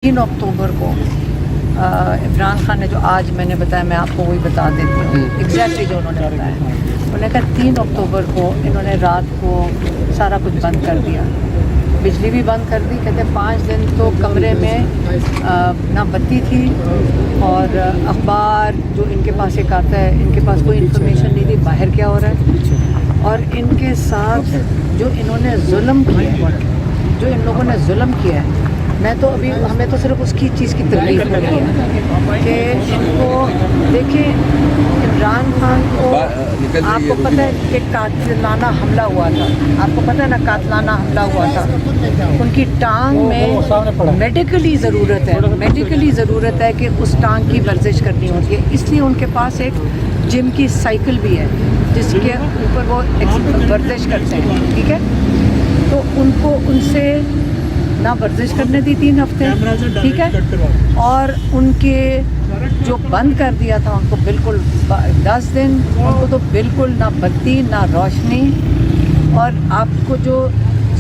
3 अक्टूबर को इमरान खान ने जो आज मैंने बताया, मैं आपको वही बता देती हूँ एग्जैक्टली जो उन्होंने बताया। उन्होंने कहा 3 अक्टूबर को इन्होंने रात को सारा कुछ बंद कर दिया, बिजली भी बंद कर दी। कहते 5 दिन तो कमरे में ना बत्ती थी और अखबार जो इनके पास एक आता है, इनके पास कोई इन्फॉर्मेशन नहीं थी बाहर क्या हो रहा है। और इनके साथ जो इन्होंने जुल्म किया है, जो इन लोगों ने जुल्म किया है, मैं तो अभी हमें तो सिर्फ उसकी चीज़ की तरकीब हो रही है कि इनको देखिए। इमरान खान को आपको पता है कि कातिलाना हमला हुआ था, आपको पता है ना, कातिलाना हमला हुआ था। उनकी टांग में मेडिकली ज़रूरत है कि उस टांग की वर्जिश करनी होती है, इसलिए उनके पास एक जिम की साइकिल भी है जिसके ऊपर वो वर्जिश करते हैं, ठीक है। तो उनको उनसे ना वर्जिश करने दी 3 हफ्ते, ठीक है। और उनके जो बंद कर दिया था उनको बिल्कुल 10 दिन, उनको तो बिल्कुल ना बत्ती ना रोशनी। और आपको जो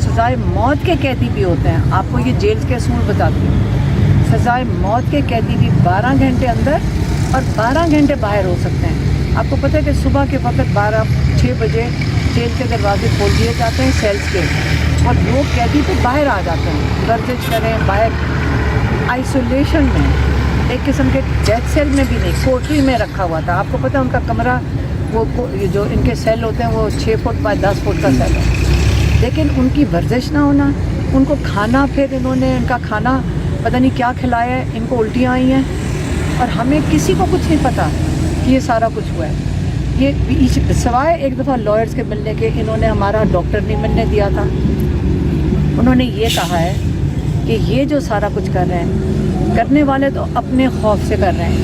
सज़ाए मौत के कैदी भी होते हैं, आपको ये जेल के असूल बताती हूँ, सज़ाए मौत के कैदी भी 12 घंटे अंदर और 12 घंटे बाहर हो सकते हैं। आपको पता है कि सुबह के वक्त 6 बजे जेल के दरवाजे खोल दिए जाते हैं सेल्स के, और लोग कैदी तो बाहर आ जाते हैं, वर्जिश करें बाहर आइसोलेशन में, एक किस्म के डेथ सेल में भी नहीं, कोठरी में रखा हुआ था। आपको पता है उनका कमरा वो जो इनके सेल होते हैं वो 6 फुट बाय 10 फुट का सेल है, लेकिन उनकी वर्जिश ना होना, उनको खाना, फिर इन्होंने इनका खाना पता नहीं क्या खिलाया है, इनको उल्टियाँ आई हैं और हमें किसी को कुछ नहीं पता कि ये सारा कुछ हुआ है। ये सवाए एक दफ़ा लॉयर्स के मिलने के, इन्होंने हमारा डॉक्टर नहीं मिलने दिया था। उन्होंने ये कहा है कि ये जो सारा कुछ कर रहे हैं, करने वाले तो अपने खौफ से कर रहे हैं,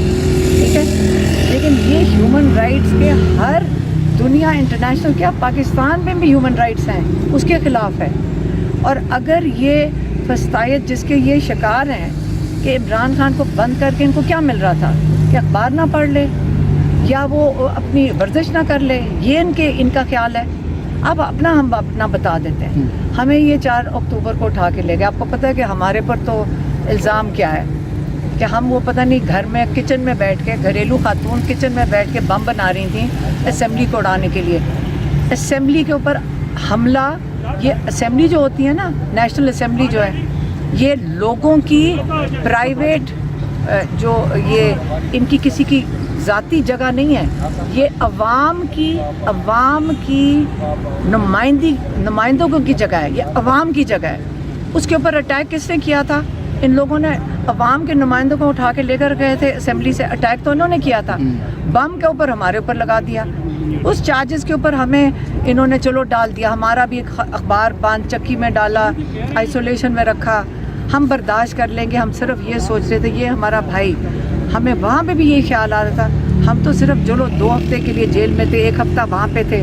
ठीक है, लेकिन ये ह्यूमन राइट्स के हर दुनिया इंटरनेशनल, क्या पाकिस्तान में भी ह्यूमन राइट्स हैं, उसके ख़िलाफ़ है। और अगर ये फस्तायत जिसके ये शिकार हैं कि इमरान खान को बंद करके इनको क्या मिल रहा था कि अखबार ना पढ़ ले या वो अपनी वर्जिश ना कर ले, ये इनका ख्याल है। अब हम अपना बता देते हैं। हमें ये 4 अक्टूबर को उठा के ले गए। आपको पता है कि हमारे पर तो इल्ज़ाम क्या है कि हम वो पता नहीं घर में किचन में बैठ के, घरेलू खातून किचन में बैठ के बम बना रही थी असेंबली को उड़ाने के लिए। असेंबली के ऊपर हमला, ये असेंबली जो होती है ना, नेशनल असेंबली जो है, ये लोगों की प्राइवेट जो ये इनकी किसी की ज़ाती जगह नहीं है, ये अवाम की नुमाइंदों की जगह है, ये अवाम की जगह है। उसके ऊपर अटैक किसने किया था? इन लोगों ने अवाम के नुमाइंदों को उठा के लेकर गए थे असेंबली से, अटैक तो इन्होंने किया था, बम के ऊपर हमारे ऊपर लगा दिया। उस चार्जेस के ऊपर हमें इन्होंने चलो डाल दिया, हमारा भी एक अखबार बांध चक्की में डाला, आइसोलेशन में रखा। हम बर्दाश्त कर लेंगे, हम सिर्फ ये सोच रहे थे ये हमारा भाई, हमें वहाँ पे भी यही ख्याल आ रहा था। हम तो सिर्फ चलो 2 हफ्ते के लिए जेल में थे, 1 हफ्ता वहाँ पे थे।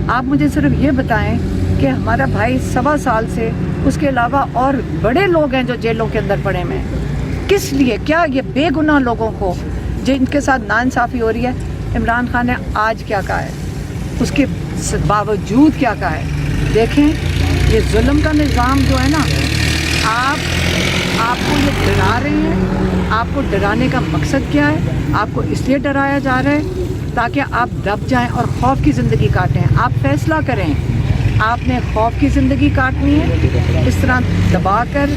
आप मुझे सिर्फ ये बताएं कि हमारा भाई 1.25 साल से, उसके अलावा और बड़े लोग हैं जो जेलों के अंदर पड़े हुए हैं, किस लिए? क्या ये बेगुनाह लोगों को जिनके साथ नाइंसाफ़ी हो रही है, इमरान खान ने आज क्या कहा है, उसके बावजूद क्या कहा है? देखें, ये जुल्म का निज़ाम जो है ना, आपको ये डरा रहे हैं। आपको डराने का मकसद क्या है? आपको इसलिए डराया जा रहा है ताकि आप दब जाएं और खौफ की ज़िंदगी काटें। आप फैसला करें, आपने खौफ की ज़िंदगी काटनी है। इस तरह दबाकर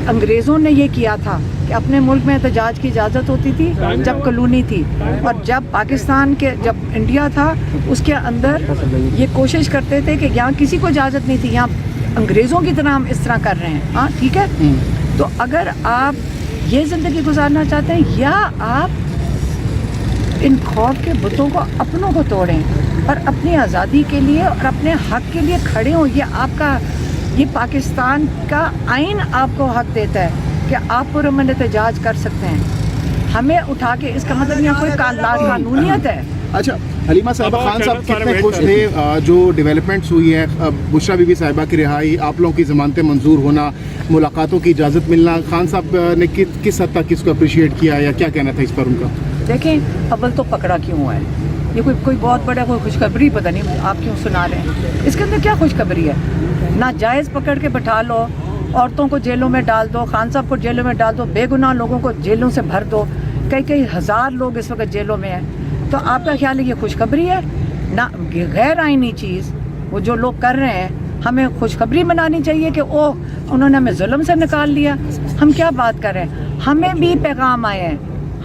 अंग्रेज़ों ने ये किया था कि अपने मुल्क में एहतजाज की इजाज़त होती थी जब कॉलोनी थी, और जब पाकिस्तान के जब इंडिया था उसके अंदर ये कोशिश करते थे कि यहाँ किसी को इजाज़त नहीं थी, यहाँ अंग्रेज़ों की तरह हम इस तरह कर रहे हैं। हाँ, ठीक है। तो अगर आप ये ज़िंदगी गुजारना चाहते हैं, या आप इन खौफ के बुतों को अपनों को तोड़ें और अपनी आज़ादी के लिए और अपने हक़ के लिए खड़े हों। ये पाकिस्तान का आइन आपको हक़ देता है कि आप पुरअमन एहतजाज कर सकते हैं। हमें उठा के, इसका मतलब यहाँ कोई कानूनियत है। अच्छा हलीमा साहिबा, खान साहब कितने खुश थे जो डेवलपमेंट्स हुई है, बुशरा बीबी साहिबा की रिहाई, आप लोगों की ज़मानतें मंजूर होना, मुलाकातों की इजाज़त मिलना, खान साहब ने किस हद तक इसको अप्रिशिएट किया या क्या कहना था इस पर उनका? देखें, अव्वल तो पकड़ा क्यों हुआ है? ये कोई बहुत बड़ा कोई खुशखबरी पता नहीं आप क्यों सुना रहे हैं? इसके अंदर क्या खुशखबरी है? नाजायज़ पकड़ के बैठा लो عورتوں کو جیلوں میں ڈال دو, خان صاحب کو جیلوں میں ڈال دو, بے گناہ لوگوں کو جیلوں سے بھر دو, کئی ہزار لوگ اس وقت جیلوں میں ہیں. تو آپ کا خیال ہے یہ خوشخبری ہے؟ نہ, غیر آئینی چیز وہ جو لوگ کر رہے ہیں, ہمیں خوشخبری منانی چاہیے کہ انہوں نے ہمیں ظلم سے نکال لیا. ہم کیا بات کر رہے ہیں؟ ہمیں بھی پیغام آئے ہیں,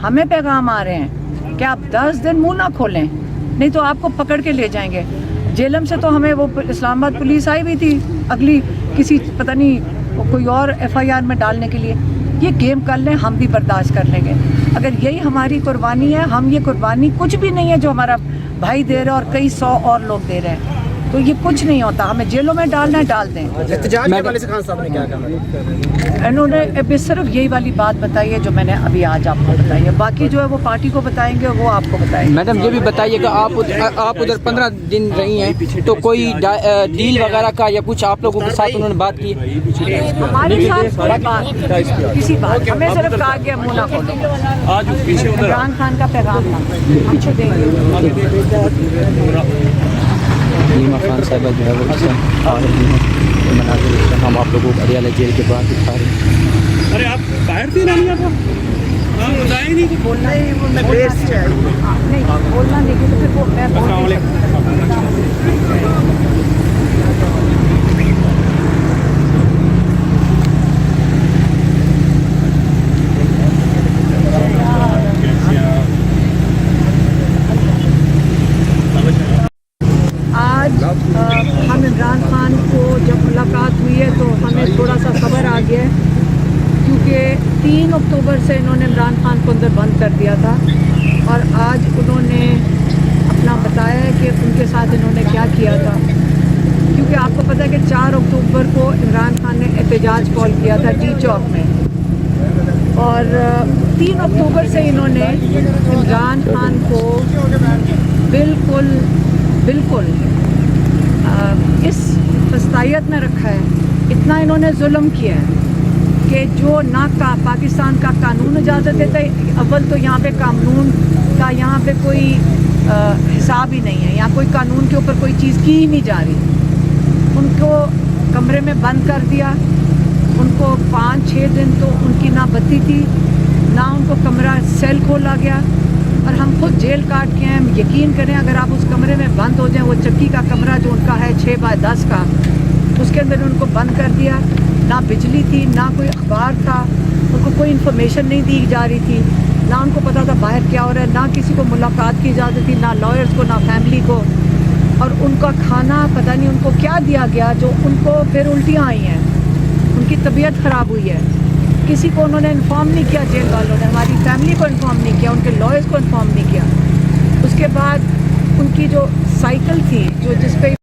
ہمیں پیغام آ رہے ہیں کہ آپ 10 دن منہ نہ کھولیں, نہیں تو آپ کو پکڑ کے لے جائیں گے. جیلم سے تو ہمیں وہ اسلام آباد پولیس آئی ہوئی تھی اگلی کسی پتہ نہیں کوئی اور FIR میں ڈالنے کے لیے. یہ گیم کر لیں, ہم بھی برداشت کر لیں گے. اگر یہی ہماری قربانی ہے, ہم یہ قربانی کچھ بھی نہیں ہے جو ہمارا بھائی دے رہا ہے اور کئی 100 اور لوگ دے رہے ہیں, تو یہ کچھ نہیں ہوتا. ہمیں جیلوں میں ڈالنا ہے, ڈال دیں. احتجاج کے حوالے سے خان صاحب نے کیا کہا؟ انہوں نے صرف یہی والی بات بتائی ہے جو میں نے ابھی آج آپ کو بتائی ہے. باقی جو ہے وہ پارٹی کو بتائیں گے, وہ آپ کو بتائیں گے. میڈم یہ بھی بتائیے کہ آپ ادھر 15 دن رہی ہیں, تو کوئی ڈیل وغیرہ کا یا کچھ آپ لوگوں کے ساتھ انہوں نے بات کی؟ ہمارے ساتھ کوئی بات, کسی بات, ہمیں صرف کہا گیا منہ نہ کھولو. عمران خان کا پیغام تھا, ہم چھو دیں گے. نیما خان صاحبہ جو ہے وہ اس وقت آ رہی ہیں مناظر, ہم آپ لوگوں کو اڈیالہ جیل کے باہر دکھا رہے ہیں. ارے آپ باہر تھے رانیہ کا, بتائیں نہیں بولنا نہیں, بولنا نہیں تو پھر وہ میں بول نہیں سکتا. ہم عمران خان کو جب ملاقات ہوئی ہے تو ہمیں تھوڑا سا خبر آ گیا ہے, کیونکہ 3 اکتوبر سے انہوں نے عمران خان کو اندر بند کر دیا تھا, اور آج انہوں نے اپنا بتایا ہے کہ ان کے ساتھ انہوں نے کیا کیا تھا. کیونکہ آپ کو پتہ ہے کہ 4 اکتوبر کو عمران خان نے احتجاج کال کیا تھا ٹی چوک میں, اور 3 اکتوبر سے انہوں نے عمران خان کو بالکل اس فسطائیت میں رکھا ہے. اتنا انہوں نے ظلم کیا ہے کہ جو نہ پاکستان کا قانون اجازت دیتا ہے. اول تو یہاں پہ قانون کا یہاں پہ کوئی حساب ہی نہیں ہے, یہاں کوئی قانون کے اوپر کوئی چیز کی ہی نہیں جا رہی. ان کو کمرے میں بند کر دیا, ان کو 5-6 دن تو ان کی نہ بتی تھی, نہ ان کو کمرہ سیل کھولا گیا, اور ہم خود جیل کاٹ کے ہیں. یقین کریں اگر آپ اس کمرے میں بند ہو جائیں, وہ چکی کا کمرہ جو ان کا ہے 6x10 کا, اس کے اندر ان کو بند کر دیا. نہ بجلی تھی, نہ کوئی اخبار تھا, ان کو کوئی انفارمیشن نہیں دی جا رہی تھی, نہ ان کو پتہ تھا باہر کیا ہو رہا ہے, نہ کسی کو ملاقات کی اجازت تھی, نہ لائرز کو, نہ فیملی کو. اور ان کا کھانا پتہ نہیں ان کو کیا دیا گیا جو ان کو پھر الٹیاں آئی ہیں, ان کی طبیعت خراب ہوئی ہے. کسی کو انہوں نے انفارم نہیں کیا, جیل والوں نے ہماری فیملی کو انفارم نہیں کیا, ان کے لائرز کو انفارم نہیں کیا. اس کے بعد ان کی جو سائیکل تھی جو جس پہ